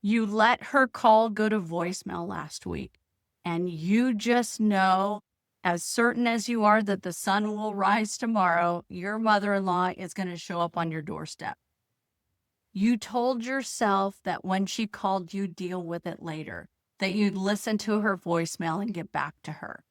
You let her call go to voicemail last week, and you just know, as certain as you are that the sun will rise tomorrow, your mother-in-law is going to show up on your doorstep. You told yourself that when she called, you'd deal with it later, that you'd listen to her voicemail and get back to her.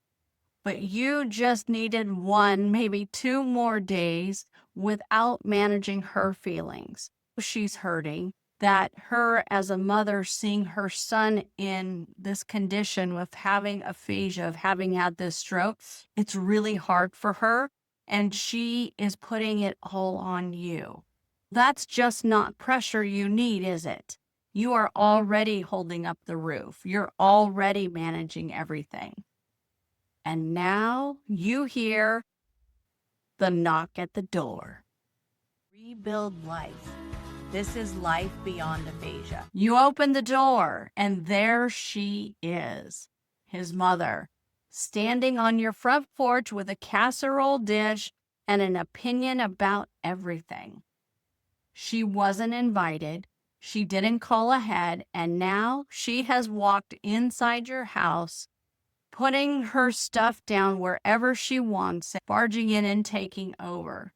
But you just needed one, maybe two more days without managing her feelings. She's hurting. That her as a mother seeing her son in this condition of having aphasia, of having had this stroke, it's really hard for her. And she is putting it all on you. That's just not pressure you need, is it? You are already holding up the roof. You're already managing everything. And now you hear the knock at the door. Rebuild life. This is life beyond aphasia. You open the door, and there she is, his mother, standing on your front porch with a casserole dish and an opinion about everything. She wasn't invited. She didn't call ahead, and now she has walked inside your house, putting her stuff down wherever she wants, barging in and taking over.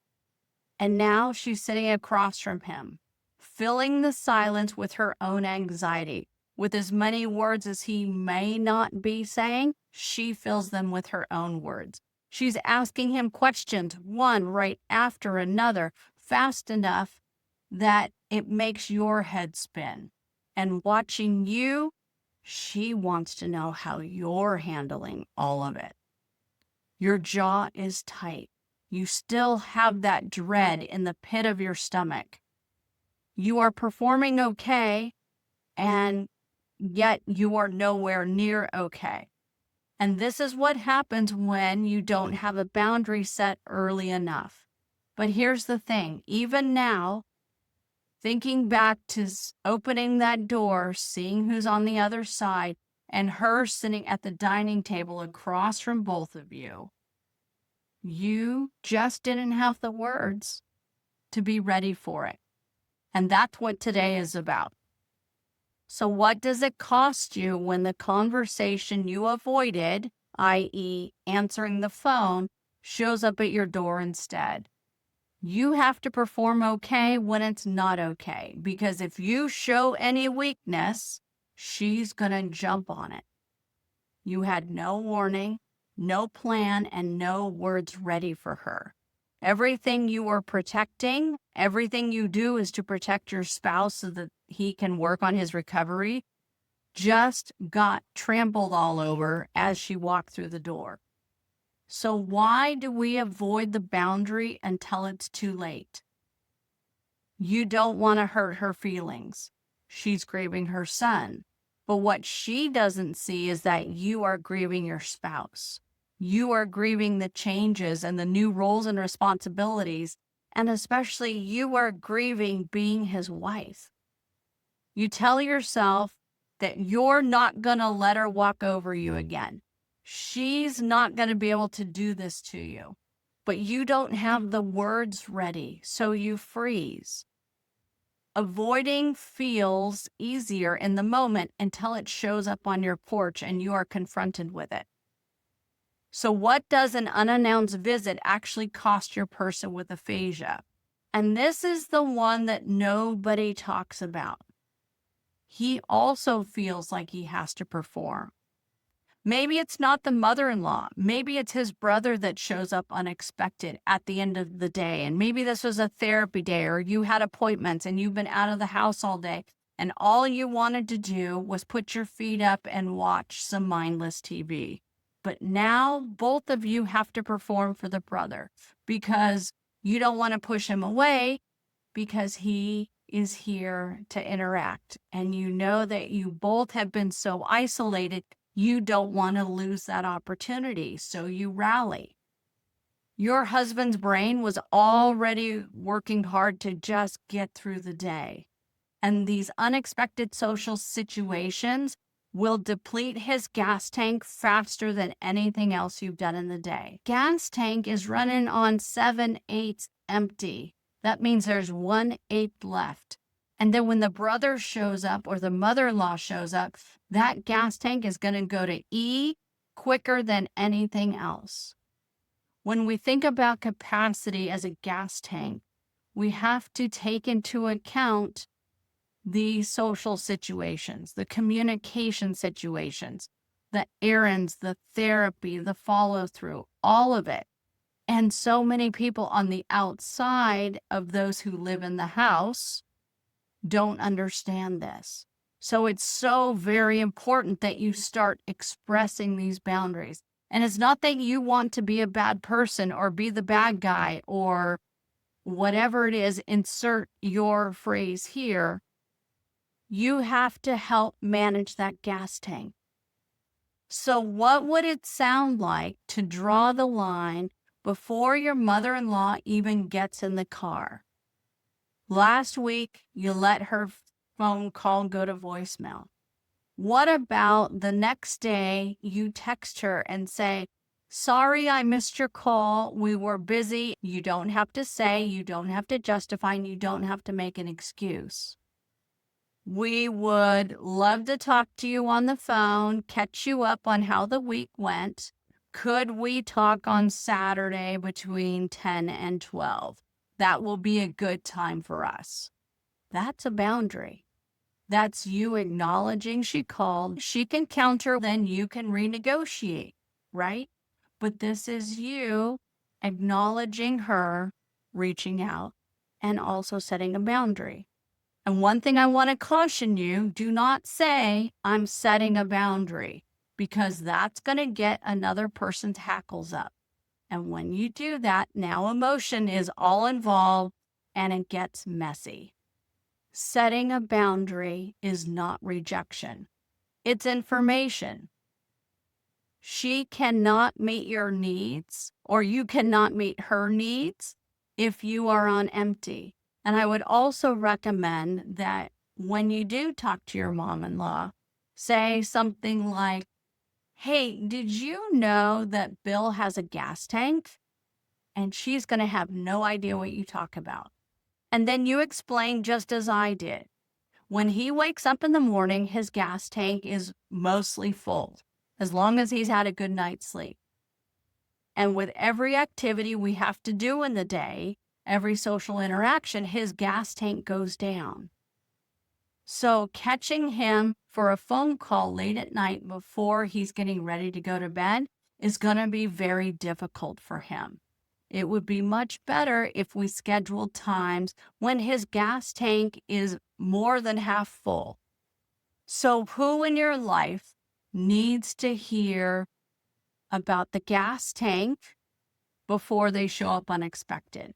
And now she's sitting across from him, filling the silence with her own anxiety. With as many words as he may not be saying, she fills them with her own words. She's asking him questions, one right after another, fast enough that it makes your head spin. And watching you, she wants to know how you're handling all of it. Your jaw is tight. You still have that dread in the pit of your stomach. You are performing okay, and yet you are nowhere near okay. And this is what happens when you don't have a boundary set early enough. But here's the thing, even now, thinking back to opening that door, seeing who's on the other side, and her sitting at the dining table across from both of you, you just didn't have the words to be ready for it. And that's what today is about. So what does it cost you when the conversation you avoided, i.e., answering the phone, shows up at your door instead? You have to perform okay when it's not okay, because if you show any weakness, she's going to jump on it. You had no warning, no plan, and no words ready for her. Everything you were protecting, everything you do is to protect your spouse so that he can work on his recovery, just got trampled all over as she walked through the door. So why do we avoid the boundary until it's too late? You don't want to hurt her feelings. She's grieving her son. But what she doesn't see is that you are grieving your spouse. You are grieving the changes and the new roles and responsibilities, and especially you are grieving being his wife. You tell yourself that you're not going to let her walk over you again. She's not going to be able to do this to you, but you don't have the words ready, so you freeze. Avoiding feels easier in the moment until it shows up on your porch and you are confronted with it. So what does an unannounced visit actually cost your person with aphasia? And this is the one that nobody talks about. He also feels like he has to perform. Maybe it's not the mother-in-law. Maybe it's his brother that shows up unexpected at the end of the day. And maybe this was a therapy day, or you had appointments and you've been out of the house all day. And all you wanted to do was put your feet up and watch some mindless TV. But now both of you have to perform for the brother because you don't want to push him away because he is here to interact. And you know that you both have been so isolated, you don't want to lose that opportunity. So you rally. Your husband's brain was already working hard to just get through the day. And these unexpected social situations will deplete his gas tank faster than anything else you've done in the day. Gas tank is running on 7/8 empty. That means there's 1/8 left. And then when the brother shows up or the mother-in-law shows up, that gas tank is going to go to E quicker than anything else. When we think about capacity as a gas tank, we have to take into account the social situations, the communication situations, the errands, the therapy, the follow-through, all of it. And so many people on the outside of those who live in the house don't understand this. So it's so very important that you start expressing these boundaries. And it's not that you want to be a bad person or be the bad guy or whatever it is, insert your phrase here. You have to help manage that gas tank. So what would it sound like to draw the line before your mother-in-law even gets in the car? Last week, you let her phone call go to voicemail. What about the next day you text her and say, sorry, I missed your call. We were busy. You don't have to say, you don't have to justify, and you don't have to make an excuse. We would love to talk to you on the phone, catch you up on how the week went. Could we talk on Saturday between 10 and 12? That will be a good time for us. That's a boundary. That's you acknowledging she called. She can counter, then you can renegotiate, right? But this is you acknowledging her, reaching out, and also setting a boundary. And one thing I want to caution you, do not say, I'm setting a boundary, because that's going to get another person's hackles up. And when you do that, now emotion is all involved and it gets messy. Setting a boundary is not rejection. It's information. She cannot meet your needs, or you cannot meet her needs if you are on empty. And I would also recommend that when you do talk to your mom-in-law, say something like, hey, did you know that Bill has a gas tank? And she's going to have no idea what you talk about. And then you explain just as I did. When he wakes up in the morning, his gas tank is mostly full, as long as he's had a good night's sleep. And with every activity we have to do in the day, every social interaction, his gas tank goes down. So catching him for a phone call late at night before he's getting ready to go to bed is going to be very difficult for him. It would be much better if we scheduled times when his gas tank is more than half full. So who in your life needs to hear about the gas tank before they show up unexpected?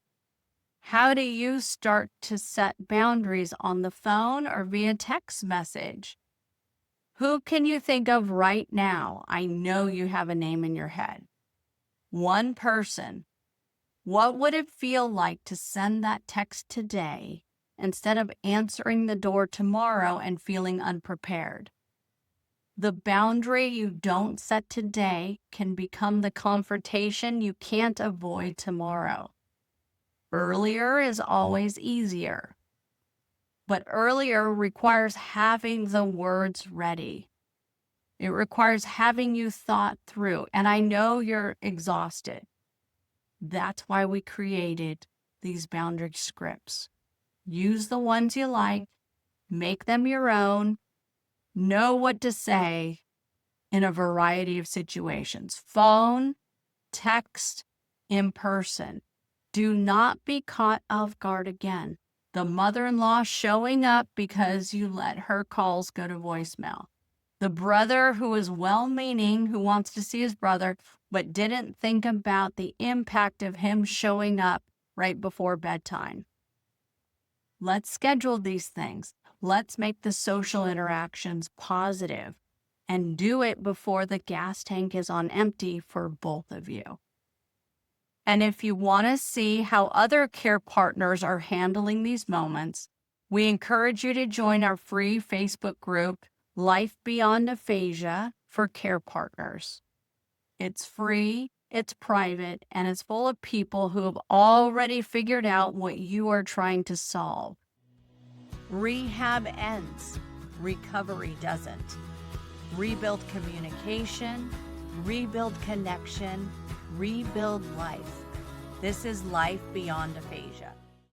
How do you start to set boundaries on the phone or via text message? Who can you think of right now? I know you have a name in your head. One person. What would it feel like to send that text today instead of answering the door tomorrow and feeling unprepared? The boundary you don't set today can become the confrontation you can't avoid tomorrow. Earlier is always easier, but earlier requires having the words ready. It requires having you thought through, and I know you're exhausted. That's why we created these boundary scripts. Use the ones you like, make them your own, know what to say in a variety of situations. Phone, text, in person. Do not be caught off guard again. The mother-in-law showing up because you let her calls go to voicemail. The brother who is well-meaning, who wants to see his brother, but didn't think about the impact of him showing up right before bedtime. Let's schedule these things. Let's make the social interactions positive and do it before the gas tank is on empty for both of you. And if you want to see how other care partners are handling these moments, we encourage you to join our free Facebook group, Life Beyond Aphasia, for care partners. It's free, it's private, and it's full of people who have already figured out what you are trying to solve. Rehab ends, recovery doesn't. Rebuild communication, rebuild connection, rebuild life. This is life beyond aphasia.